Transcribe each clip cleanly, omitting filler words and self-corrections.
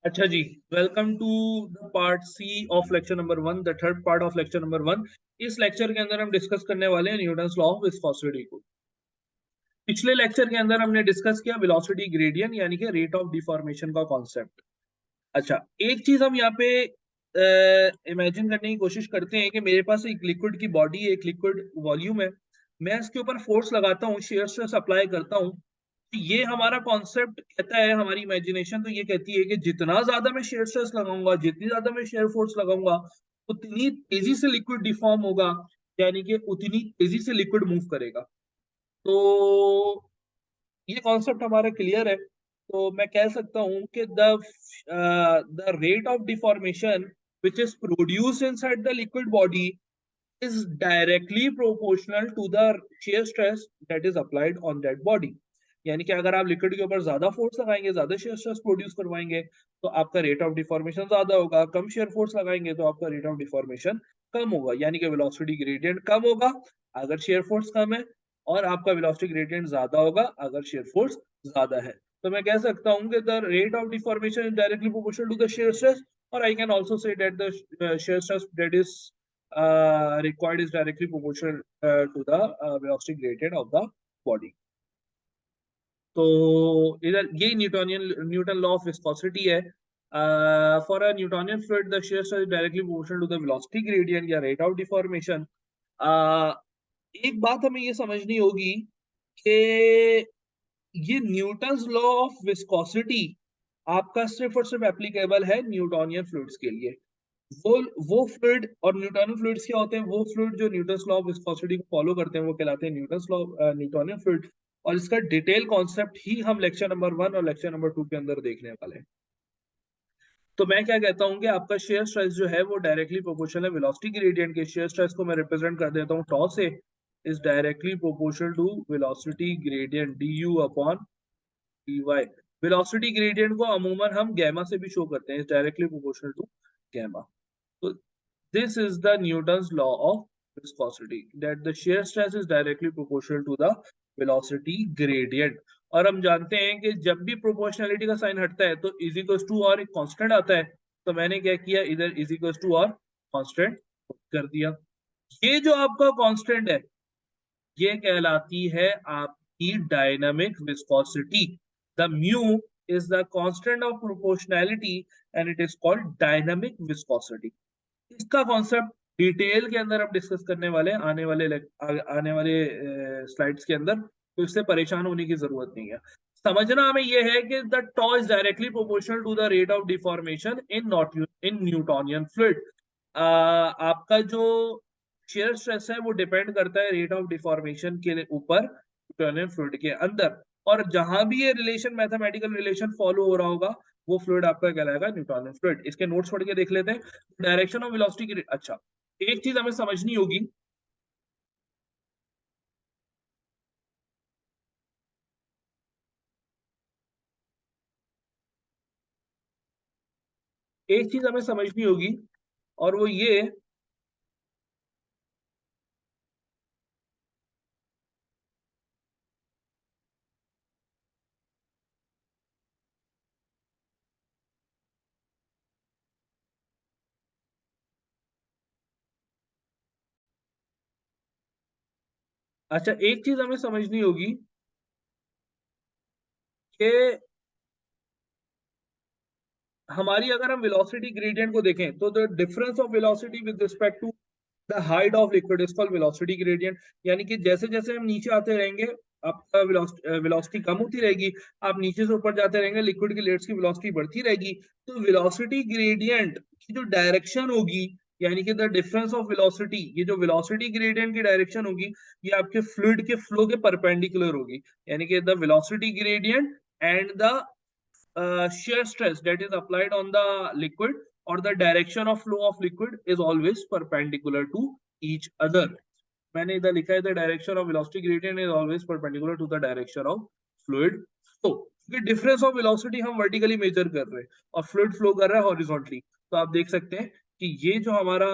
अच्छा जी, welcome to the part C of lecture number 1, the third part of lecture number 1। इस lecture के अंदर हम डिस्कस करने वाले हैं न्यूटन्स लॉ ऑफ विस्कोसिटी को। पिछले लेक्चर के अंदर हमने डिस्कस किया वेलोसिटी ग्रेडियंट यानी कि रेट ऑफ डिफॉर्मेशन का कॉन्सेप्ट। अच्छा, एक चीज हम यहाँ पे इमेजिन करने की कोशिश करते हैं कि मेरे पास एक लिक्विड की बॉडी है, एक लिक्विड वॉल्यूम है। मैं इसके ऊपर फोर्स लगाता हूँ, शेयर स्ट्रेस अप्लाई करता हूँ। ये हमारा कॉन्सेप्ट कहता है, हमारी इमेजिनेशन तो ये कहती है कि जितना ज्यादा मैं शेयर स्ट्रेस लगाऊंगा, जितनी ज्यादा मैं शेयर फोर्स लगाऊंगा, उतनी तेजी से लिक्विड डिफॉर्म होगा, यानी कि उतनी तेजी से लिक्विड मूव करेगा। तो ये कॉन्सेप्ट हमारा क्लियर है। तो मैं कह सकता हूं कि the rate of deformation which is produce inside the liquid body is directly proportional to the shear stress that is applied on that body। यानी कि अगर आप लिक्विड के ऊपर ज्यादा फोर्स लगाएंगे, ज्यादा शेयर स्ट्रेस प्रोड्यूस करवाएंगे, तो आपका रेट ऑफ डिफॉर्मेशन ज्यादा होगा। कम शेयर फोर्स लगाएंगे तो आपका रेट ऑफ डिफॉर्मेशन कम होगा, यानी कि वेलोसिटी ग्रेडियंट कम होगा अगर शेयर फोर्स कम है, और आपका वेलोसिटी ग्रेडियंट ज्यादा होगा अगर शेयर फोर्स ज्यादा है। तो मैं कह सकता हूं कि the rate of deformation is directly proportional to the shear stress, और I can also say that the shear stress that is required is directly proportional to the velocity gradient of the body। तो इधर ये Newton law of viscosity है। For a Newtonian fluid the shear stress is directly proportional to the velocity gradient या rate of deformation। एक बात हमें ये समझनी होगी कि ये न्यूटन्स लॉ ऑफ विस्कोसिटी आपका सिर्फ और सिर्फ एप्लीकेबल है न्यूटोनियन फ्लूइड्स के लिए। वो वो फ्लूइड और न्यूटोनियन फ्लूइड्स क्या होते हैं? वो फ्लूइड जो न्यूटन्स लॉ ऑफ विस्कोसिटी को फॉलो करते हैं वो कहलाते हैं न्यूटन्स लॉ न्यूटोनियन फ्लूइड। और इसका डिटेल कॉन्सेप्ट ही हम लेक्चर नंबर 1 और लेक्चर नंबर 2 के अंदर देखने वाले हैं। तो मैं क्या कहता हूँ कि आपका शेयर स्ट्रेस जो है वो डायरेक्टली प्रोपोर्शनल है वेलोसिटी ग्रेडियंट के। शेयर स्ट्रेस को मैं रिप्रेजेंट कर देता हूँ टॉ से, is directly proportional to velocity gradient d u upon d y. Velocity gradient को अमूमन हम गैमा से भी शो करते हैं, is directly proportional to gamma. तो this is the Newton's law of viscosity, that the shear stress is directly proportional to the velocity gradient। और हम जानते हैं कि जब भी प्रोपोर्शनलिटी का साइन हटता है तो इज इक्वल टू और एक कांस्टेंट आता है। तो मैंने क्या किया, इधर इज इक्वल टू और कांस्टेंट कर दिया। ये जो आपका कांस्टेंट है ये कहलाती है आपकी dynamic viscosity. The mu is the constant of proportionality and it is called dynamic viscosity. इसका कॉन्सेप्ट डिटेल के अंदर हम डिस्कस करने वाले हैं आने वाले स्लाइड्स के अंदर। तो इससे परेशान होने की जरूरत नहीं है। समझना हमें यह है कि the tau is directly proportional to the rate of deformation in not in Newtonian fluid. आपका जो शेयर स्ट्रेस है वो डिपेंड करता है रेट ऑफ डिफॉर्मेशन के ऊपर न्यूटोनियन फ्लूइड के अंदर। और जहां भी ये रिलेशन मैथमेटिकल रिलेशन फॉलो हो रहा होगा वो फ्लूइड आपका कहलाएगा न्यूटोनियन फ्लूइड। इसके नोट्स पढ़ के देख लेते हैं। डायरेक्शन ऑफ वेलोसिटी की, अच्छा, एक चीज हमें समझनी होगी। एक चीज हमें समझनी होगी और वो ये, अच्छा एक चीज हमें समझनी होगी कि हमारी, अगर हम वेलोसिटी ग्रेडियंट को देखें तो the difference of velocity with respect to the height of liquid is called velocity gradient. यानी कि जैसे जैसे हम नीचे आते रहेंगे आपका वेलोसिटी कम होती रहेगी, आप नीचे से ऊपर जाते रहेंगे लिक्विड की लेट्स की वेलोसिटी बढ़ती रहेगी। तो वेलोसिटी ग्रेडियंट की जो डायरेक्शन होगी, यानी कि द डिफरेंस ऑफ वेलोसिटी, ये जो वेलोसिटी ग्रेडियंट की डायरेक्शन होगी ये आपके फ्लूइड के फ्लो के परपेंडिकुलर होगी। यानी कि the velocity gradient and the shear stress that is applied on the liquid or the direction of flow of liquid is always perpendicular to each other। मैंने इधर लिखा है the direction of velocity gradient is always perpendicular to the direction of fluid flow। क्योंकि difference of velocity हम vertically major कर रहे हैं और फ्लूइड फ्लो कर रहा है हॉरिजॉन्टली। तो आप देख सकते हैं कि ये जो हमारा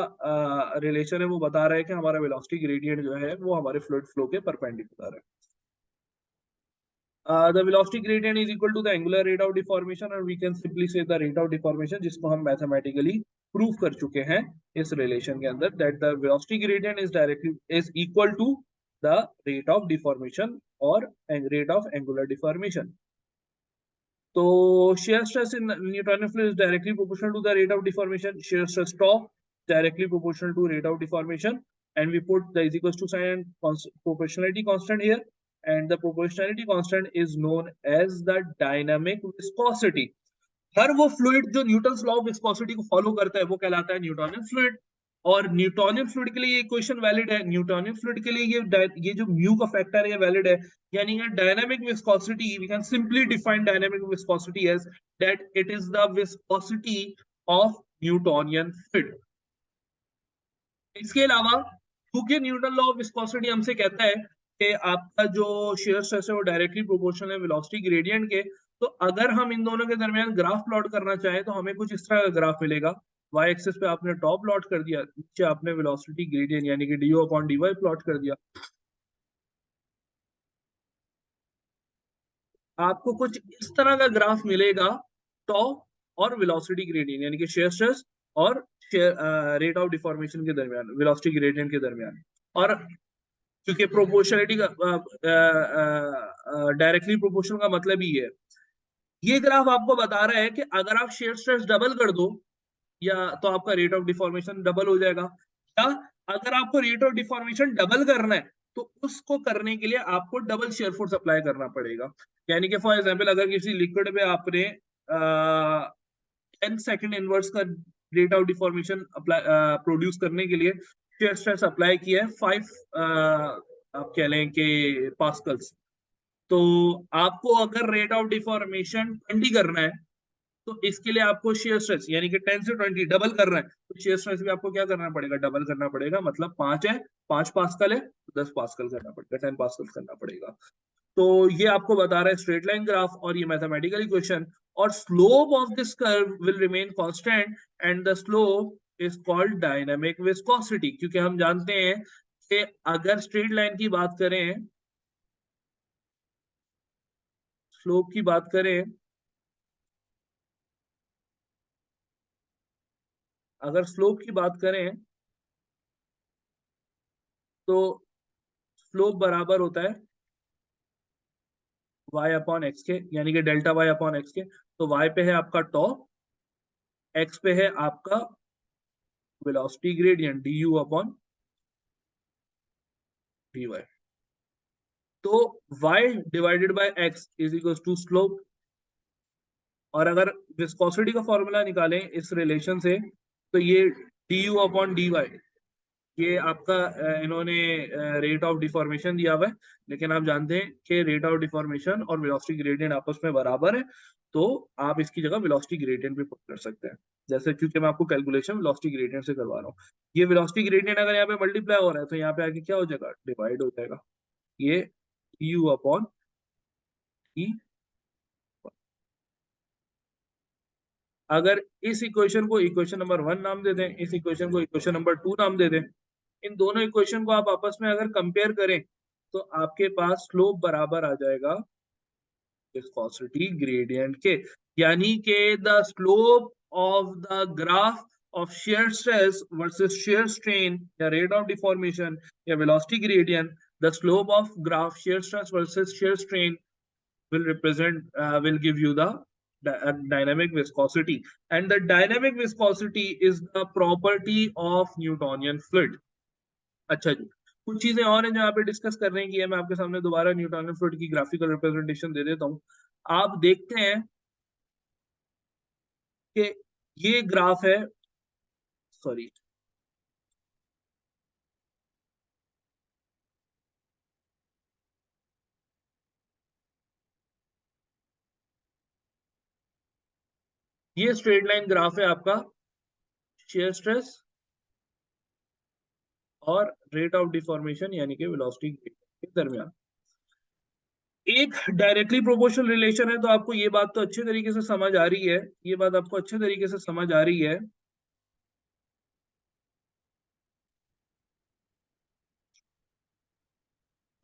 रिलेशन है वो बता रहा है कि हमारा वेलोसिटी ग्रेडियंट जो है वो हमारे फ्लूइड फ्लो के परपेंडिकुलर है। The velocity gradient is equal to the angular rate of deformation, and we can simply say the rate of deformation, जिसको हम mathematically prove कर चुके हैं इस relation के अंदर, that the velocity gradient is equal to the rate of deformation or rate of angular deformation. So shear stress in Newtonian fluid is directly proportional to the rate of deformation. Shear stress tau directly proportional to rate of deformation, and we put the is equals to sign and proportionality constant here, and the proportionality constant is known as the dynamic viscosity. हर वो fluid जो Newton's law of viscosity को follow करता है वो कहलाता है Newtonian fluid, और Newtonian fluid के लिए ये इक्वेशन वैलिड है, न्यूटोनियन फ्लूइड के लिए ये जो म्यू का फैक्टर है ये वैलिड है, यानी कि dynamic viscosity, we can simply define dynamic viscosity as that it is the viscosity of Newtonian fluid. इसके अलावा क्योंकि न्यूटन लॉ ऑफ विस्कोसिटी हमसे कहता है कि आपका जो शेयर स्ट्रेस है वो डायरेक्टली प्रोपोर्शनल है वेलोसिटी ग्रेडियंट के, तो अगर हम इन दोनों के दरमियान ग्राफ प्लॉट करना चाहें तो हमें कुछ इस तरह का ग्राफ मिलेगा। वाई एक्सिस पे आपने टॉप प्लॉट कर दिया, नीचे आपने वेलोसिटी ग्रेडियंट यानी कि d upon d y plot कर दिया। आपको कुछ इस तरह का ग्राफ मिलेगा टॉप और वेलोसिटी ग्रेडियंट यानी कि शेयर स्ट्रेस और रेट ऑफ डिफॉर्मेशन के दरमियान, वेलोसिटी ग्रेडियंट के दरमियान। और क्योंकि प्रोपोर्शनलिटी का डायरेक्टली प्रोपोर्शनल का मतलब ही है, ये ग्राफ आपको बता रहा है कि अगर आप शेयर स्ट्रेस डबल कर दो या तो आपका रेट ऑफ डिफॉर्मेशन डबल हो जाएगा, या अगर आपको रेट ऑफ डिफॉर्मेशन डबल करना है तो उसको करने के लिए आपको डबल शेयर फोर्स अप्लाई करना पड़ेगा। यानी कि फॉर एग्जांपल अगर किसी लिक्विड में आपने 10 सेकंड इनवर्स का rate of deformation apply produce करने के लिए शेयर स्ट्रेस अप्लाई किया है 5 आप कह लें कि पास्कल्स, तो आपको अगर रेट ऑफ डिफॉर्मेशन 20 करना है तो इसके लिए आपको शेयर स्ट्रेस यानी कि 10 से 20 डबल कर रहा है, तो शेयर स्ट्रेस भी आपको क्या करना पड़ेगा, डबल करना पड़ेगा। मतलब 5 है, 5 पास्कल है, 10 पास्कल करना पड़ेगा, 10 पास्कल करना पड़ेगा। तो ये आपको बता रहा है स्ट्रेट लाइन ग्राफ और ये मैथमेटिकल इक्वेशन, और slope of this curve will remain constant and the slope is called dynamic viscosity, क्योंकि हम जानते हैं कि अगर स्ट्रेट लाइन की बात करें, स्लोप की बात करें, अगर स्लोप की बात करें तो स्लोप बराबर होता है y अपॉन एक्स के, यानी कि डेल्टा y अपॉन एक्स के। तो y पे है आपका टॉ, x पे है आपका velocity gradient du upon dy। तो y divided by x is equal to slope, और अगर विस्कोसिटी का फॉर्मूला निकालें इस रिलेशन से तो ये du अपॉन dy, ये आपका इन्होंने रेट ऑफ डिफॉर्मेशन दिया हुआ है, लेकिन आप जानते हैं कि रेट ऑफ डिफॉर्मेशन और वेलोसिटी ग्रेडियंट आपस में बराबर है, तो आप इसकी जगह वेलोसिटी ग्रेडियंट भी पुट कर सकते हैं। जैसे क्योंकि मैं आपको कैलकुलेशन वेलोसिटी ग्रेडियंट से करवा रहा हूँ, ये वेलोसिटी ग्रेडियंट अगर यहाँ पे मल्टीप्लाई हो रहा है तो यहाँ पे आके क्या हो जाएगा, डिवाइड हो जाएगा, ये यू अपॉन ई। अगर इस इक्वेशन को इक्वेशन नंबर 1 नाम दे दें, इस इक्वेशन को इक्वेशन नंबर 2 नाम दे दें, इन दोनों इक्वेशन को आप आपस में अगर कंपेयर करें तो आपके पास स्लोप बराबर आ जाएगा विस्कोसिटी ग्रेडियंट के, यानी कि the slope of the graph of shear stress versus shear strain या रेट ऑफ डिफॉर्मेशन या velocity gradient, the slope of graph shear stress versus shear strain will give you the dynamic viscosity, and the dynamic viscosity is the property of Newtonian fluid। अच्छा जी, कुछ चीजें और हैं जो यहाँ पे डिस्कस करने की है, मैं आपके सामने दोबारा न्यूटोनियन फ्लूइड की ग्राफिकल रिप्रेजेंटेशन दे देता हूँ। आप देखते हैं कि ये ग्राफ है, सॉरी ये स्ट्रेट लाइन ग्राफ है आपका शेयर स्ट्रेस और रेट ऑफ डिफॉर्मेशन यानी कि वेलोसिटी के दरमियान। एक डायरेक्टली प्रोपोर्शनल रिलेशन है, तो आपको ये बात तो अच्छे तरीके से समझ आ रही है, ये बात आपको अच्छे तरीके से समझ आ रही है।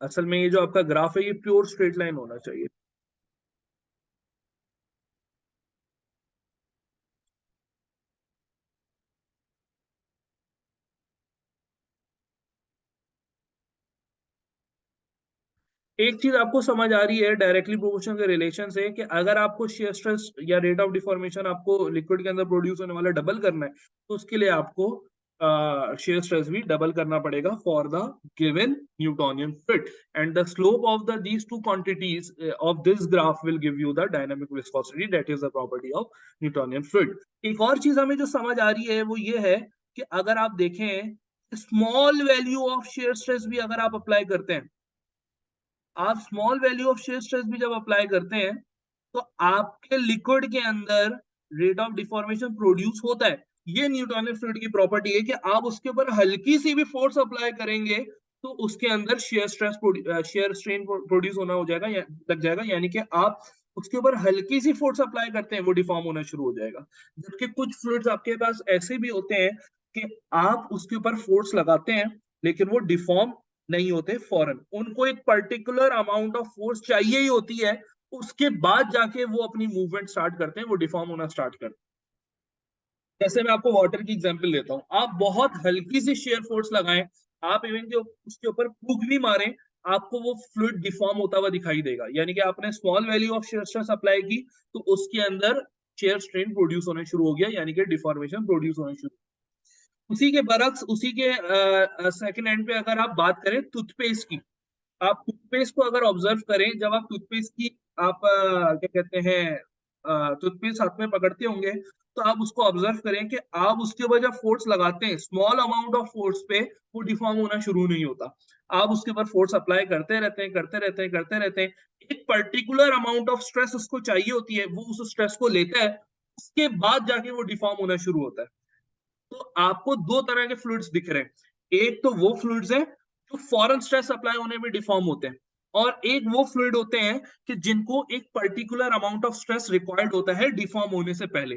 असल में ये जो आपका ग्राफ है ये प्योर स्ट्रेट लाइन होना चाहिए, एक चीज आपको समझ आ रही है डायरेक्टली प्रोपोर्शनल के रिलेशन से कि अगर आपको शेयर स्ट्रेस या रेट ऑफ डिफॉर्मेशन आपको लिक्विड के अंदर प्रोड्यूस होने वाला डबल करना है, तो उसके लिए आपको शेयर स्ट्रेस भी डबल करना पड़ेगा for the given Newtonian fluid, and the slope of the these two quantities of this graph will give you the dynamic viscosity, that is the property of Newtonian fluid. एक और चीज हमें जो समझ आ रही है वो ये है कि अगर आप देखें small value of shear stress भी अगर आप अप्लाई करते हैं, आप small value of shear stress भी जब अप्लाई करते हैं, तो आपके लिक्विड के अंदर रेट ऑफ डिफॉर्मेशन प्रोड्यूस होता है। ये न्यूटोनियन फ्लूइड की प्रॉपर्टी है कि आप उसके ऊपर हल्की सी भी फोर्स अप्लाई करेंगे तो उसके अंदर शेयर स्ट्रेन प्रोड्यूस होना हो जाएगा लग जाएगा, यानी कि आप उसके ऊपर हल्की सी फोर्स अप्लाई करते हैं वो डिफॉर्म होना शुरू हो जाएगा। जबकि कुछ फ्लूइड्स आपके पास ऐसे भी होते हैं कि आप उसके ऊपर फोर्स लगाते हैं लेकिन वो डिफॉर्म नहीं होते फौरन, उनको एक पर्टिकुलर अमाउंट ऑफ फोर्स चाहिए ही होती है, उसके बाद जाके वो अपनी मूवमेंट स्टार्ट करते हैं, वो डिफॉर्म होना स्टार्ट करते हैं। जैसे मैं आपको वाटर की एग्जांपल देता हूँ, आप बहुत हल्की सी शेयर फोर्स लगाएं, आप इवन जो उसके ऊपर फूंक भी मारें, आपको वो फ्लूइड डिफॉर्म होता हुआ दिखाई देगा, यानी कि आपने small value of shear stress apply की तो उसके अंदर शेयर स्ट्रेन प्रोड्यूस होना शुरू हो गया, यानी कि डिफॉर्मेशन प्रोड्यूस होना शुरू। उसी के बरक्स, उसी के सेकंड एंड पे अगर आप बात करें टूथपेस्ट की, आप टूथपेस्ट को अगर ऑब्जर्व करें, जब आप टूथपेस्ट की आप क्या कहते हैं टूथपेस्ट हाथ में पकड़ते होंगे, तो आप उसको ऑब्जर्व करें कि आप उसके ऊपर जब फोर्स लगाते हैं स्मॉल अमाउंट ऑफ फोर्स पे, वो डिफॉर्म होना शुरू नहीं होता। आप उसके ऊपर फोर्स अप्लाई करते रहते हैं करते रहते हैं करते रहते हैं, एक पर्टिकुलर अमाउंट ऑफ स्ट्रेस उसको चाहिए होती है, वो उस स्ट्रेस को लेता है, उसके बाद जाके वो डिफॉर्म होना शुरू होता है। तो आपको दो तरह के फ्लूइड्स दिख रहे हैं, एक तो वो फ्लूइड्स हैं जो फॉरेन स्ट्रेस अप्लाई होने में डिफॉर्म होते हैं, और एक वो फ्लूइड होते हैं कि जिनको एक particular amount of stress required होता है डिफॉर्म होने से पहले।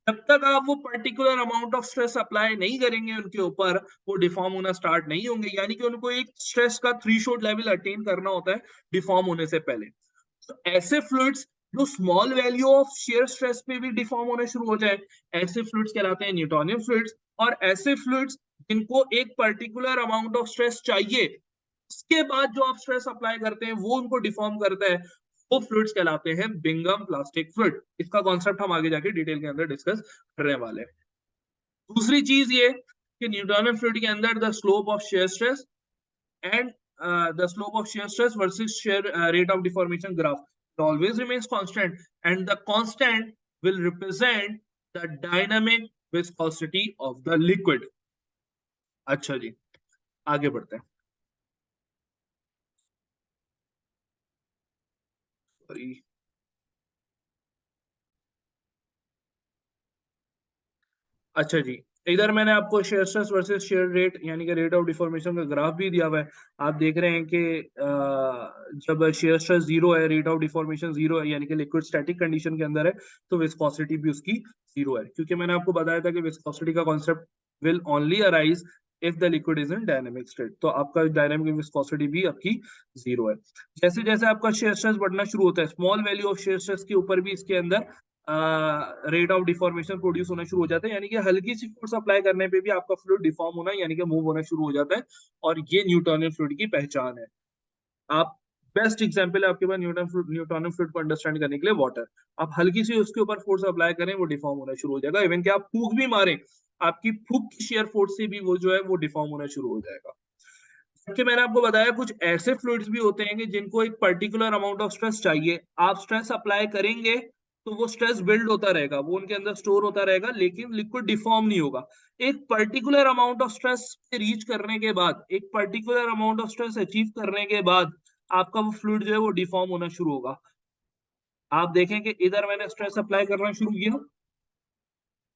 जब तक आप वो particular amount of stress apply नहीं करेंगे उनके ऊपर, वो डिफॉर्म होना स्टार्ट नहीं होंगे, यानी कि उनको एक स्ट्रेस का थ्रेशोल्ड लेवल अटेन करना होता है डिफॉर्म होने से पहले। तो ऐसे फ्लूइड्स जो small value of shear stress पे भी डिफॉर्म होने शुरू हो जाए, ऐसे फ्लूइड्स कहलाते हैं न्यूटोनियन फ्लूइड्स। और ऐसे फ्लूइड्स जिनको एक पर्टिकुलर अमाउंट ऑफ स्ट्रेस चाहिए, उसके बाद जो आप स्ट्रेस अप्लाई करते हैं वो उनको डिफॉर्म करता है, वो फ्लूइड्स कहलाते हैं बिंगम प्लास्टिक फ्लूइड। इसका कॉन्सेप्ट हम आगे जाके डिटेल के अंदर डिस्कस करने वाले हैं। दूसरी चीज ये कि न्यूटोनियन फ्लूइड के अंदर the slope of shear stress and the slope of shear stress versus shear rate of deformation graph, it always remains constant, and the constant will represent the dynamic viscosity of the liquid। अच्छा जी, आगे बढ़ते हैं। Sorry, अच्छा जी, इधर मैंने आपको shear stress versus share rate यानी कि रेट ऑफ डिफॉर्मेशन का ग्राफ भी दिया हुआ है। आप देख रहे हैं कि जब शेयर स्ट्रेस जीरो है, रेट ऑफ डिफॉर्मेशन जीरो है, यानी कि लिक्विड स्टैटिक कंडीशन के अंदर है, तो विस्कोसिटी भी उसकी जीरो है, क्योंकि मैंने आपको बताया था कि विस्कोसिटी का concept will only arise if the liquid is in dynamic state, तो आपका डायनेमिक विस्कोसिटी भी आपकी जीरो है। जैसे जैसे आपका शेयर स्ट्रेस बढ़ना शुरू होता है, small value of shear stress के ऊपर भी इसके अंदर रेट ऑफ डिफॉर्मेशन प्रोड्यूस होना शुरू हो जाता है, यानी कि हल्की सी फोर्स अप्लाई करने पे भी आपका फ्लूइड डिफॉर्म होना यानी कि मूव होना शुरू हो जाता है, और ये न्यूटोनियन फ्लूइड की पहचान है। आप बेस्ट एग्जांपल है आपके पास न्यूटोनियन फ्लूइड को अंडरस्टैंड करने के लिए वाटर। आप हल्की सी उसके ऊपर फोर्स अप्लाई करें, वो डिफॉर्म होना शुरू हो जाएगा, इवन कि आप फूंक भी मारें, आपकी फूंक की शेयर फोर्स से भी वो जो है वो डिफॉर्म होना शुरू हो जाएगा। कि मैंने आपको बताया कुछ ऐसे फ्लूइड्स भी होते हैं कि जिनको एक पर्टिकुलर अमाउंट ऑफ स्ट्रेस चाहिए, आप स्ट्रेस अप्लाई करेंगे तो वो स्ट्रेस बिल्ड होता रहेगा, वो उनके अंदर स्टोर होता रहेगा, लेकिन लिक्विड डिफॉर्म नहीं होगा। एक particular amount of stress reach करने के बाद, एक particular amount of stress achieve करने के बाद आपका वो फ्लूइड जो है वो डिफॉर्म होना शुरू होगा। आप देखें कि इधर मैंने स्ट्रेस अप्लाई करना शुरू किया,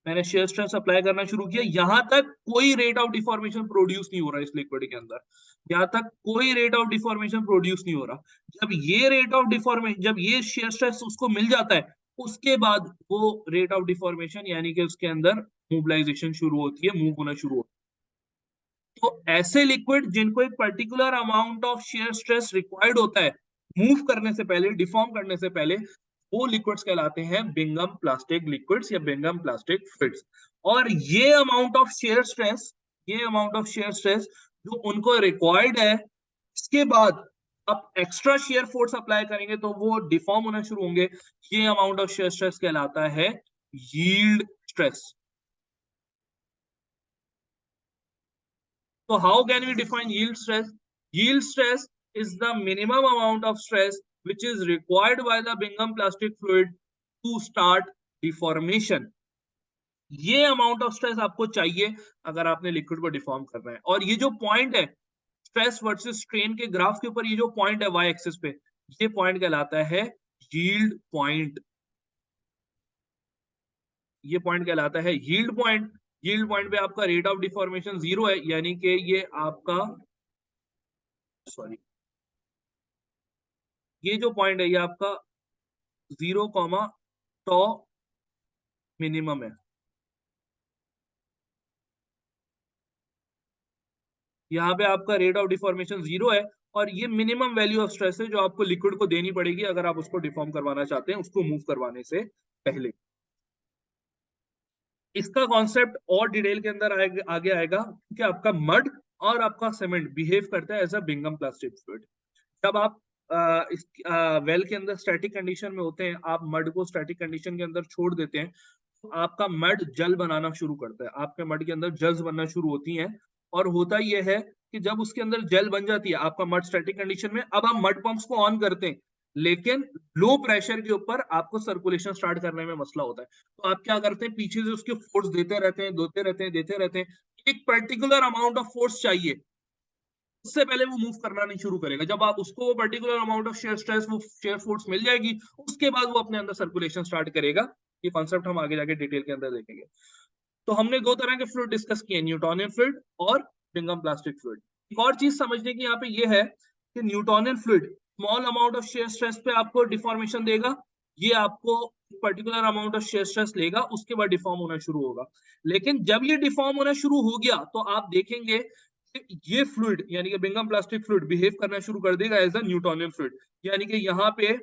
मैंने शेयर स्ट्रेस अप्लाई करना शुरू किया, यहां तक कोई रेट ऑफ डिफॉर्मेशन प्रोड्यूस नहीं हो रहा इस लिक्विड के अंदर, यहां तक कोई रेट ऑफ डिफॉर्मेशन प्रोड्यूस नहीं हो रहा। जब ये रेट ऑफ डिफॉर्मेशन, जब ये शेयर स्ट्रेस उसको मिल जाता है, उसके बाद वो रेट ऑफ डिफॉर्मेशन यानी कि उसके अंदर मोबिलाइजेशन शुरू होती है, मूव होना शुरू होता है। तो ऐसे लिक्विड जिनको एक particular amount of shear stress required होता है मूव करने से पहले, डिफॉर्म करने से पहले, वो लिक्विड्स कहलाते हैं बिंगम प्लास्टिक लिक्विड्स या बिंगम प्लास्टिक फ्लूइड्स। और ये अमाउंट ऑफ शेयर स्ट्रेस, ये अमाउंट ऑफ शेयर स्ट्रेस जो उनको रिक्वायर्ड है, इसके बाद आप एक्स्ट्रा शेयर फोर्स अप्लाई करेंगे तो वो डिफॉर्म होना शुरू होंगे। ये अमाउंट ऑफ शेयर स्ट्रेस कहलाता है yield stress. So how can we define yield stress? Yield stress is the minimum amount of stress which is required by the Bingham plastic fluid to start deformation. ये amount of stress आपको चाहिए अगर आपने liquid को deform करना है। और ये जो पॉइंट है स्ट्रेस वर्सेस स्ट्रेन के ग्राफ के ऊपर, ये जो पॉइंट है वाई एक्सिस पे, ये पॉइंट कहलाता है यील्ड पॉइंट। ये पॉइंट कहलाता है यील्ड पॉइंट। यील्ड पॉइंट पे आपका रेट ऑफ डिफॉर्मेशन 0 है, यानी कि ये आपका, सॉरी, ये जो पॉइंट है ये आपका 0, टॉ मिनिमम है। यहाँ पे आपका रेट ऑफ डिफॉर्मेशन 0 है और ये मिनिमम वैल्यू ऑफ स्ट्रेस है जो आपको लिक्विड को देनी पड़ेगी अगर आप उसको डिफॉर्म करवाना चाहते हैं, उसको मूव करवाने से पहले। इसका कॉन्सेप्ट और डिटेल के अंदर आगे आएगा कि आपका मड और आपका सीमेंट बिहेव करता है as a Bingham plastic fluid. जब आप इस वेल के अंदर स्टैटिक कंडीशन में होते हैं, आप मड को स्टैटिक कंडीशन के अंदर छोड़ देते हैं, तो आपका मड जल बनाना शुरू करता है। आपके मड के अंदर जल्स बनना शुरू होती हैं और होता यह है कि जब उसके अंदर जेल बन जाती है आपका मड स्टैटिक कंडीशन में, अब आप मड पंप्स को ऑन करते हैं, लेकिन लो प्रेशर के ऊपर आपको सर्कुलेशन स्टार्ट करने में मसला होता है। तो आप क्या करते हैं, पीछे से उसके फोर्स देते रहते हैं, देते रहते हैं। एक पर्टिकुलर अमाउंट ऑफ फोर्स चाहिए, उससे पहले वो मूव करना नहीं शुरू करेगा। जब आप उसको वो particular amount of shear stress, वो शेयर फोर्स मिल जाएगी, उसके बाद वो अपने अंदर सर्कुलेशन स्टार्ट करेगा। ये कॉन्सेप्ट हम आगे जाके डिटेल के अंदर देखेंगे। तो हमने दो तरह के फ्लूइड डिस्कस किए, न्यूटोनियन फ्लूइड और बिंगम प्लास्टिक फ्लूइड। एक और चीज समझने की यहाँ पे ये है कि Newtonian fluid small amount of shear stress पे आपको डिफॉर्मेशन देगा, ये आपको particular amount of shear stress लेगा, उसके बाद डिफॉर्म होना शुरू होगा। लेकिन जब ये डिफॉर्म होना शुरू हो गया तो आप देखेंगे कि ये फ्लूइड यानी कि बिंगम प्लास्टिक फ्लूइड बिहेव करना शुरू कर देगा एज अ न्यूटोनियन फ्लूइड। यानी कि यहाँ पे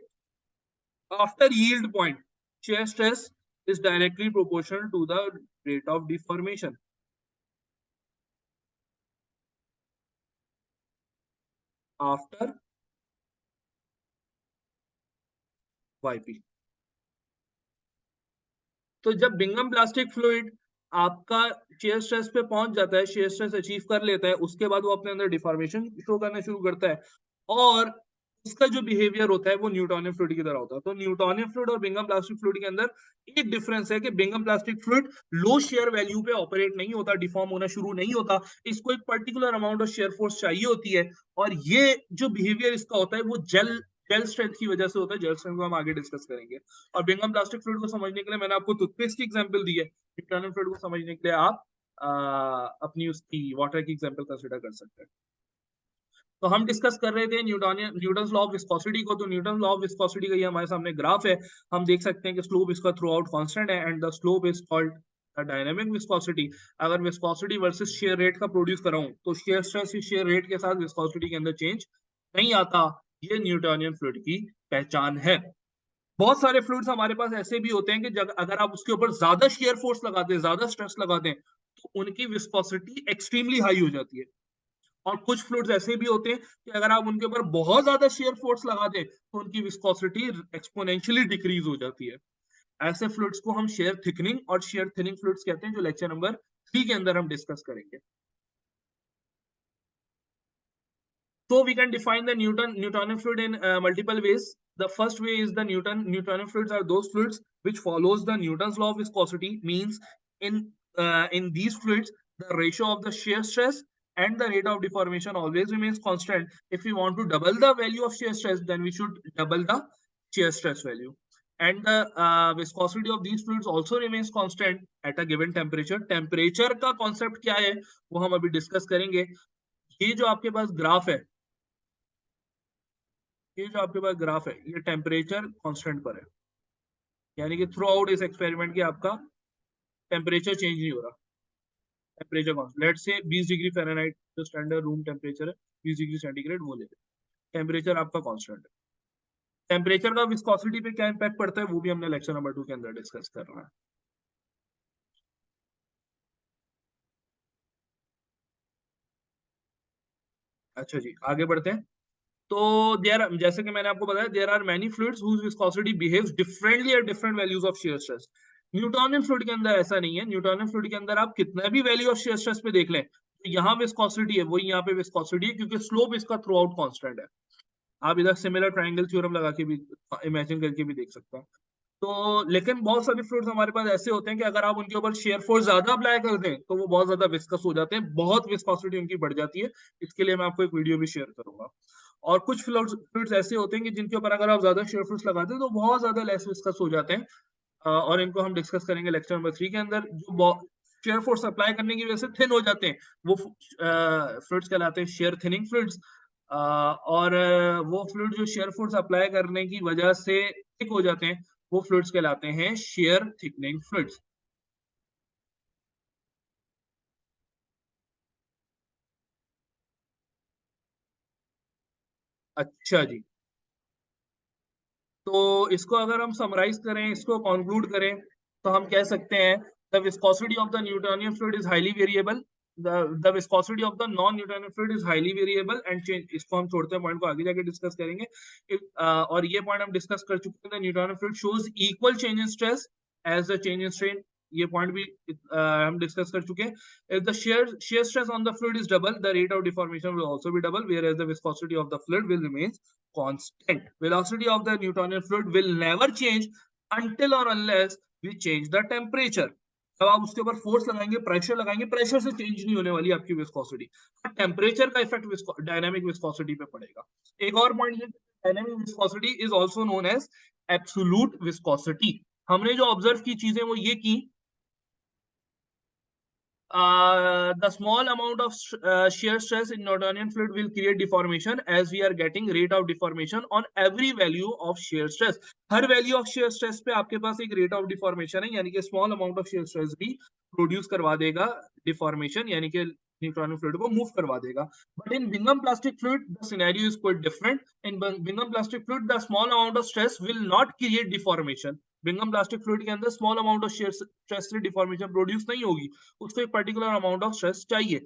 after yield point, shear stress is directly proportional to the rate of deformation. After YP. तो जब बिंगम प्लास्टिक फ्लूइड आपका शेयर स्ट्रेस पे पहुंच जाता है, शेयर स्ट्रेस अचीव कर लेता है, उसके बाद वो अपने अंदर डिफॉर्मेशन शो करना शुरू करता है और उसका जो बिहेवियर होता है वो न्यूटोनियन फ्लूइड की तरह होता है। तो न्यूटोनियन फ्लूइड और बिंगम प्लास्टिक फ्लूइड के अंदर एक डिफरेंस है कि बिंगम प्लास्टिक फ्लूइड लो शेयर वैल्यू पे ऑपरेट नहीं होता, डिफॉर्म होना शुरू नहीं होता। इसको एक particular amount of shear force चाहिए होती है और ये जो बिहेवियर इसका होता है वो जेल जेल स्ट्रेंथ की वजह से होता है। जेल स्ट्रेंथ को हम आगे डिस्कस करेंगे। और बिंगम प्लास्टिक फ्लूइड को समझने के लिए मैंने आपको टूथपेस्ट की एग्जांपल दी है, न्यूटोनियन फ्लूइड को समझने के लिए आप अपनी उसकी वाटर की एग्जांपल कंसीडर कर सकते हैं। तो हम डिस्कस कर रहे थे न्यूटन लॉ ऑफ विस्कोसिटी को। तो न्यूटन लॉ ऑफ विस्कोसिटी का ये हमारे सामने ग्राफ है। हम देख सकते हैं कि स्लोप इसका थ्रू आउट कॉन्स्टेंट है and the slope is called dynamic viscosity. अगर विस्कोसिटी वर्सेस शेयर रेट का प्रोड्यूस कराऊं तो शेयर स्ट्रेस शेयर रेट के साथ विस्कोसिटी के अंदर चेंज नहीं आता। ये न्यूटोनियन फ्लूइड की पहचान है। बहुत सारे फ्लूइड्स हमारे पास ऐसे भी होते हैं कि जब अगर आप उसके ऊपर ज्यादा शेयर फोर्स लगा दें, ज्यादा स्ट्रेस लगा दें, तो उनकी विस्कोसिटी एक्सट्रीमली हाई हो जाती है। और कुछ फ्लूइड्स ऐसे भी होते हैं कि अगर आप उनके ऊपर बहुत ज्यादा शेयर फोर्स लगा दें तो उनकी विस्कोसिटी एक्सपोनेंशियली डिक्रीज हो जाती है। ऐसे फ्लूइड्स को हम शेयर थिकनिंग और शेयर थिनिंग फ्लूइड्स कहते हैं, जो लेक्चर नंबर 3 के अंदर हम डिस्कस करेंगे। So we can define the Newtonian fluid in multiple ways. The first way is the Newtonian fluids are those fluids which follows the Newton's law of viscosity. Means in these fluids, the ratio of the shear stress and the rate of deformation always remains constant. If we want to double the value of shear stress, then we should double the shear stress value. And the viscosity of these fluids also remains constant at a given temperature. Temperature का concept क्या है वो हम अभी discuss करेंगे। ये जो आपके पास ग्राफ है, ये जो आपके पास ग्राफ है, ये टेम्परेचर कांस्टेंट पर है, यानी कि थ्रू आउट इस एक्सपेरिमेंट के आपका टेम्परेचर चेंज नहीं हो रहा। Temperature constant, let's say 20 degree Fahrenheit जो स्टैंडर्ड रूम टेम्परेचर है, 20 डिग्री सेंटीग्रेड वो ले, टेम्परेचर आपका कांस्टेंट है। टेम्परेचर का विस्कोसिटी पे क्या इंपैक्ट पड़ता है वो भी हमने लेक्चर नंबर 2 के अंदर डिस्कस करना है। अच्छा जी, आगे बढ़ते हैं। तो देयर, जैसे कि मैंने आपको बताया, there are many fluids whose viscosity behaves differently at different values of shear stress. Newtonian fluid के अंदर ऐसा नहीं है। न्यूटोनियन फ्लूइड के अंदर आप कितना भी वैल्यू ऑफ शियर स्ट्रेस पे देख लें, तो यहाँ विस्कोसिटी है वही यहाँ पे विस्कोसिटी है, क्योंकि स्लोप इसका थ्रू आउट कॉन्स्टेंट है। आप इधर सिमिलर ट्रायंगल थ्योरम लगा के भी इमेजिन करके भी देख सकते हैं। तो लेकिन बहुत सारे फ्लूइड्स हमारे पास ऐसे होते हैं कि अगर आप उनके ऊपर शेयर फोर्स ज्यादा अप्लाई कर दें तो वो बहुत ज्यादा विस्कस हो जाते हैं, बहुत विस्कोसिटी उनकी बढ़ जाती है। इसके लिए मैं आपको एक वीडियो भी शेयर करूंगा। और कुछ फ्लूइड्स ऐसे होते हैं कि जिनके ऊपर अगर आप ज्यादा शेयर फोर्स लगाते हैं तो बहुत ज्यादा लेस विस्कस हो जाते हैं। और इनको हम डिस्कस करेंगे लेक्चर नंबर 3 के अंदर। जो शेयर फोर्स अप्लाई करने की वजह से थिन हो जाते हैं वो फ्लूइड्स कहलाते हैं शेयर थिनिंग फ्लूइड्स। और वो फ्लूइड जो शेयर फोर्स अप्लाई करने की वजह से थिक हो जाते हैं वो फ्लूइड्स कहलाते हैं शेयर थिकनिंग फ्लूइड्स। अच्छा जी। तो इसको अगर हम समराइज करें, इसको कंक्लूड करें, तो हम कह सकते हैं the viscosity of the Newtonian fluid is highly variable, the viscosity of the non Newtonian fluid is highly variable and change. इसको हम छोड़ते हैं, पॉइंट को आगे जाके डिस्कस करेंगे। और ये पॉइंट हम डिस्कस कर चुके हैं। Newtonian fluid shows equal change in stress as the change in strain. ये पॉइंट भी हम डिस्कस कर चुके हैं। If the shear stress on the fluid is double, the rate of deformation will also be double, whereas the viscosity of the fluid will remain constant. Velocity of the Newtonian fluid will never change until or unless we change the temperature. जब आप उसके ऊपर force लगाएंगे, pressure लगाएंगे, pressure से change नहीं होने वाली आपकी विस्कोसिटी। टेम्परेचर का इफेक्ट डायनामिक विस्कोसिटी पे पड़ेगा। एक और पॉइंट ये, dynamic viscosity is also known as absolute viscosity. हमने जो ऑब्जर्व की चीजें वो ये की, the small amount of shear stress in Newtonian fluid will create deformation as we are getting rate of deformation on every value of shear stress. Her value of shear stress पे आपके पास एक rate of deformation है, यानी कि small amount of shear stress भी produce करवा देगा deformation, यानी कि Newtonian fluid को move करवा देगा। But in Bingham plastic fluid, the scenario is quite different. In Bingham plastic fluid, the small amount of stress will not create deformation. Bingham plastic fluid के अंदर small amount of shear stress से deformation produce नहीं होगी, उसको एक particular amount of stress चाहिए।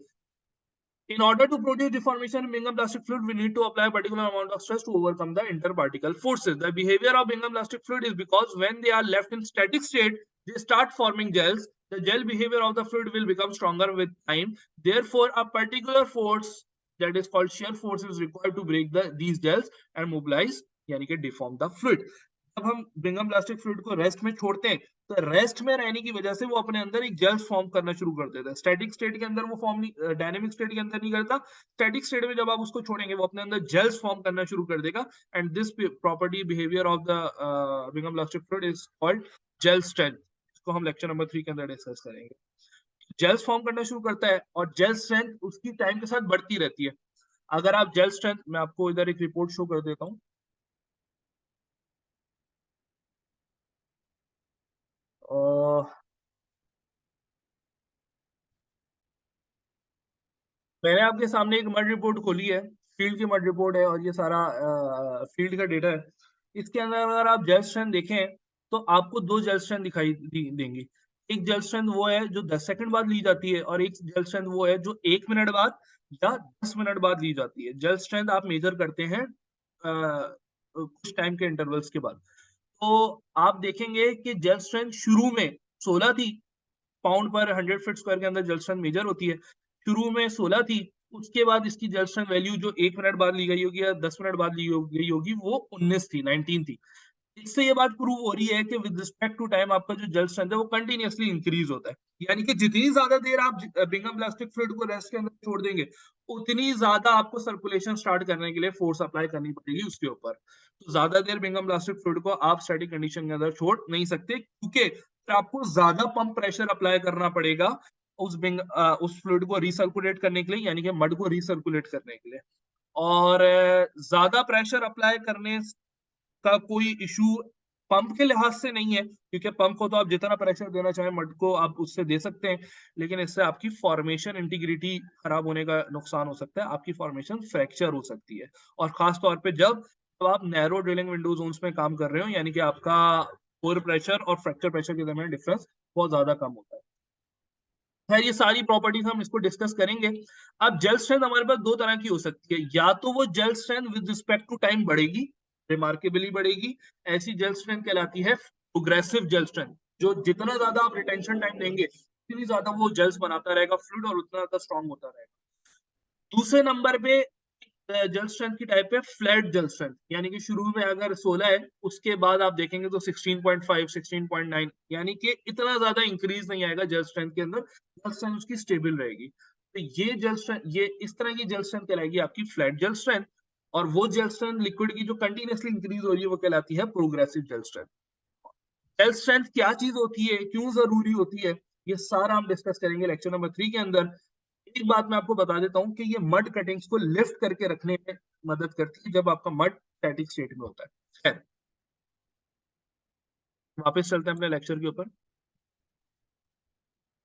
In order to produce deformation in Bingham plastic fluid, we need to apply a particular amount of stress to overcome the interparticle forces. The behavior of Bingham plastic fluid is because when they are left in static state, they start forming gels. The gel behavior of the fluid will become stronger with time. Therefore, a particular force that is called shear force is required to break these gels and mobilize, यानी कि deform the fluid. जब हम Bingham plastic fluid को rest में छोड़ते हैं तो rest में रहने की वजह से वो अपने अंदर एक जेल्स फॉर्म करना शुरू कर देता है। स्टैटिक स्टेट के अंदर वो फॉर्म नहीं, डायनेमिक स्टेट के अंदर नहीं करता। स्टैटिक स्टेट में जब आप उसको छोड़ेंगे वो अपने अंदर जेल्स फॉर्म करना शुरू कर देगा। And this property behaviour of the Bingham plastic fluid is called gel strength. इसको हम लेक्चर नंबर 3 के अंदर डिस्कस करेंगे। जेल्स फॉर्म करना शुरू करता है और जेल स्ट्रेंथ उसकी टाइम के साथ बढ़ती रहती है। अगर आप जेल स्ट्रेंथ, मैं आपको इधर एक रिपोर्ट शो कर देता हूँ। मैंने आपके सामने एक मड रिपोर्ट खोली है, फील्ड की मड रिपोर्ट है और ये सारा फील्ड का डेटा है। इसके अंदर अगर आप जेल स्ट्रेंथ देखें तो आपको दो जेल स्ट्रेंथ दिखाई देंगी। एक जेल स्ट्रेंथ वो है जो 10 सेकंड बाद ली जाती है और एक जेल स्ट्रेंथ वो है जो 1 मिनट बाद या 10 मिनट बाद ली जाती है। जेल स्ट्रेंथ आप मेजर करते हैं कुछ टाइम के इंटरवल्स के बाद। तो आप देखेंगे कि जेल स्ट्रेंथ शुरू में 16 थी, पाउंड पर 100 फीट स्क्वायर के अंदर जेल स्ट्रेंथ मेजर होती है। शुरू में 16 थी, उसके बाद इसकी जेल स्ट्रेंथ वैल्यू जो 1 मिनट बाद ली गई होगी या 10 मिनट बाद ली गई होगी वो 19 थी, 19 थी। इससे ये बात प्रूव हो रही है कि विद रिस्पेक्ट टू टाइम आपका जो जेल स्ट्रेंथ है वो कंटिन्यूअसली इंक्रीज होता है। यानी कि जितनी ज्यादा देर आप बिंगम प्लास्टिक फ्लूइड को रेस्ट के अंदर छोड़ देंगे उतनी ज्यादा आपको सर्कुलेशन स्टार्ट करने के लिए फोर्स अप्लाई करनी पड़ेगी उसके ऊपर। तो ज्यादा देर बिंगम प्लास्टिक फ्लूइड को आप स्टैटिक कंडीशन के अंदर छोड़ नहीं सकते, क्योंकि आपको ज्यादा पंप प्रेशर अप्लाई करना पड़ेगा उस फ्लूइड को रिसर्कुलेट करने के लिए, यानी कि मड को रिसर्कुलेट करने के लिए। और ज्यादा प्रेशर अप्लाई करने का कोई इशू पंप के लिहाज से नहीं है, क्योंकि पंप को तो आप जितना प्रेशर देना चाहें मड को आप उससे दे सकते हैं, लेकिन इससे आपकी फॉर्मेशन इंटीग्रिटी खराब होने का नुकसान हो सकता है, आपकी फॉर्मेशन फ्रैक्चर हो सकती है। और खास तौर पे जब आप नैरो ड्रिलिंग विंडो जोन्स में काम कर रहे हो, यानी कि आपका कोर प्रेशर और फ्रैक्चर प्रेशर के दरमियान डिफरेंस बहुत ज्यादा कम होता है। है। ये सारी प्रॉपर्टीज हम इसको डिस्कस करेंगे। अब जेल स्ट्रेंथ हमारे पास दो तरह की हो सकती है, या तो वो gel strength with respect to time बढ़ेगी, रिमार्केबली बढ़ेगी, ऐसी जेल स्ट्रेंथ कहलाती है प्रोग्रेसिव जेल स्ट्रेंथ। जो जितना ज्यादा आप रिटेंशन टाइम देंगे उतनी ज्यादा वो जेल्स बनाता रहेगा फ्लूइड और उतना ज्यादा स्ट्रॉन्ग होता रहेगा। दूसरे नंबर पे जेल स्ट्रेंथ की टाइप है फ्लैट जेल स्ट्रेंथ, यानी कि शुरू में अगर 16 है उसके बाद आप देखेंगे तो 16.5 16.9, यानी कि इतना ज्यादा इंक्रीज नहीं आएगा जेल स्ट्रेंथ के अंदर, जेल स्ट्रेंथ उसकी स्टेबल रहेगी। तो ये जेल स्ट्रेंथ, ये इस तरह की जेल स्ट्रेंथ कहलाएगी आपकी फ्लैट जेल स्ट्रेंथ। और वो जेल स्ट्रेंथ लिक्विड की जो कंटिन्यूअसली इंक्रीज हो रही है वो कहलाती है progressive gel strength. Gel strength क्या चीज होती है, क्यों जरूरी होती है, ये सारा हम डिस्कस करेंगे लेक्चर नंबर 3 के अंदर। एक बात मैं आपको बता देता हूँ कि ये मड कटिंग्स को लिफ्ट करके रखने में मदद करती है जब आपका मड स्टैटिक स्टेट में होता है। खैर, वापस चलते हैं अपने लेक्चर के ऊपर।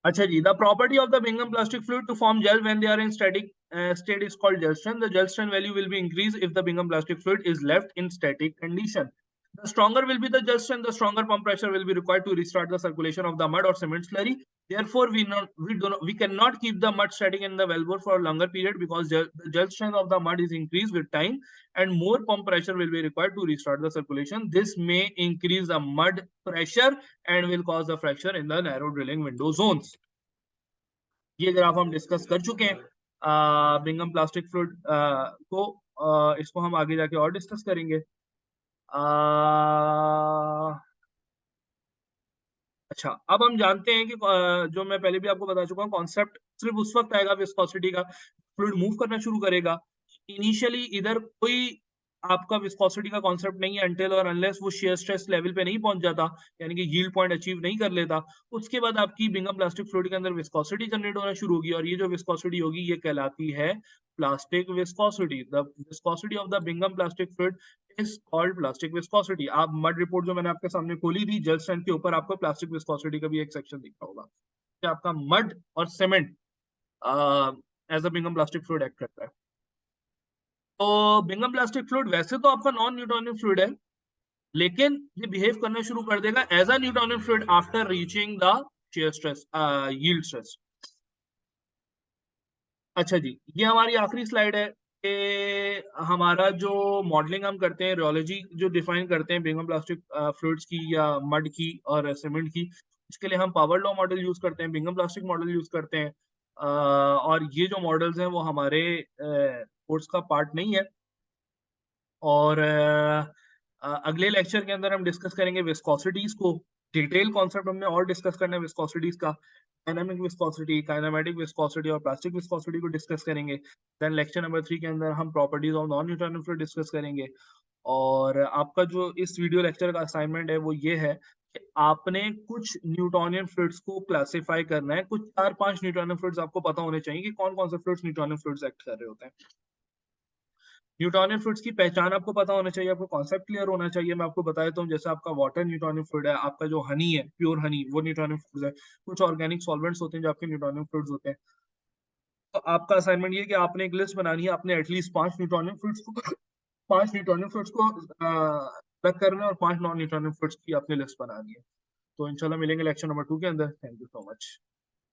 अच्छा जी, the property of the Bingham plastic fluid to form gel when they are in static state is called gel strength. The gel strength value will be increased if the Bingham plastic fluid is left in static condition. The stronger will be the gel strength, the stronger pump pressure will be required to restart the circulation of the mud or cement slurry. Therefore, we cannot keep the mud static in the wellbore for a longer period because the gel strength of the mud is increased with time and more pump pressure will be required to restart the circulation. This may increase the mud pressure and will cause the fracture in the narrow drilling window zones. ये graph हम discuss कर चुके हैं Bingham plastic fluid को। इसको हम आगे जाके और डिस्कस करेंगे। अच्छा, अब हम जानते हैं कि जो मैं पहले भी आपको बता चुका हूँ, कॉन्सेप्ट सिर्फ उस वक्त आएगा विस्कोसिटी का, फ्लूइड मूव करना शुरू करेगा। इनिशियली इधर कोई आपका विस्कोसिटी का कॉन्सेप्ट नहीं है अनटिल और अनलेस वो शेयर स्ट्रेस लेवल पे नहीं पहुंच जाता, यानी कि यील्ड पॉइंट अचीव नहीं कर लेता। उसके बाद आपकी बिंगम प्लास्टिक फ्लूइड के अंदर विस्कोसिटी जनरेट होना शुरू होगी और ये जो विस्कोसिटी होगी ये कहलाती है plastic viscosity. The viscosity of the Bingham plastic fluid is called plastic viscosity. आप मड रिपोर्ट जो मैंने आपके सामने खोली थी जेल स्ट्रेंथ के ऊपर, आपको प्लास्टिक विस्कोसिटी का भी एक सेक्शन दिखा होगा कि आपका मड और cement as a Bingham plastic fluid act करता है। तो बिंगम प्लास्टिक फ्लूइड वैसे तो आपका नॉन न्यूटोनियन फ्लूइड है, लेकिन ये बिहेव करना शुरू कर देगा as a Newtonian fluid after reaching the shear stress, yield stress. अच्छा जी, ये हमारी आखिरी स्लाइड है कि हमारा जो मॉडलिंग हम करते हैं, रियोलॉजी जो डिफाइन करते हैं बिंगम प्लास्टिक फ्लूइड्स की या मड की और सीमेंट की, इसके लिए हम पावर लॉ मॉडल यूज करते हैं, बिंगम प्लास्टिक मॉडल यूज करते हैं। और ये जो मॉडल्स हैं वो हमारे कोर्स का पार्ट नहीं है। और अगले लेक्चर के अंदर हम डिस्कस करेंगे विस्कोसिटीज को, डिटेल कॉन्सेप्ट हमने और डिस्कस करना है विस्कोसिटीज का, डायनामिक विस्कोसिटी, काइनेमेटिक विस्कोसिटी और प्लास्टिक विस्कोसिटी को डिस्कस करेंगे। देन लेक्चर नंबर 3 के अंदर हम properties of non Newtonian fluid discuss करेंगे। और आपका जो इस वीडियो लेक्चर का असाइनमेंट है वो ये है कि आपने कुछ न्यूटोनियन फ्लूइड्स को क्लासिफाई करना है। कुछ 4-5 न्यूटोनियन फ्लूइड्स आपको पता होने चाहिए कि कौन कौन से फ्लूइड्स न्यूटोनियन फ्लूइड्स एक्ट कर रहे होते हैं। न्यूटोनियन फ्लूइड्स की पहचान आपको पता होना चाहिए, आपको कॉन्सेप्ट क्लियर होना चाहिए। मैं आपको बता देता हूँ, जैसे आपका वाटर न्यूटोनियन फ्लूइड है, आपका जो हनी है, प्योर हनी, वो न्यूटोनियन फ्लूइड है। कुछ ऑर्गेनिक सॉल्वेंट्स होते हैं जो आपके न्यूटोनियन फ्लूइड्स होते हैं। तो आपका असाइनमेंट ये है कि आपने एक लिस्ट बनानी है, आपने एटलीस्ट 5 न्यूटोनियन फ्लूइड्स को अलग करना है और 5 नॉन न्यूटोनियन फ्लूइड्स की आपने लिस्ट बनानी है। तो इंशाल्लाह मिलेंगे लेक्चर नंबर 2 के अंदर। Thank you so much.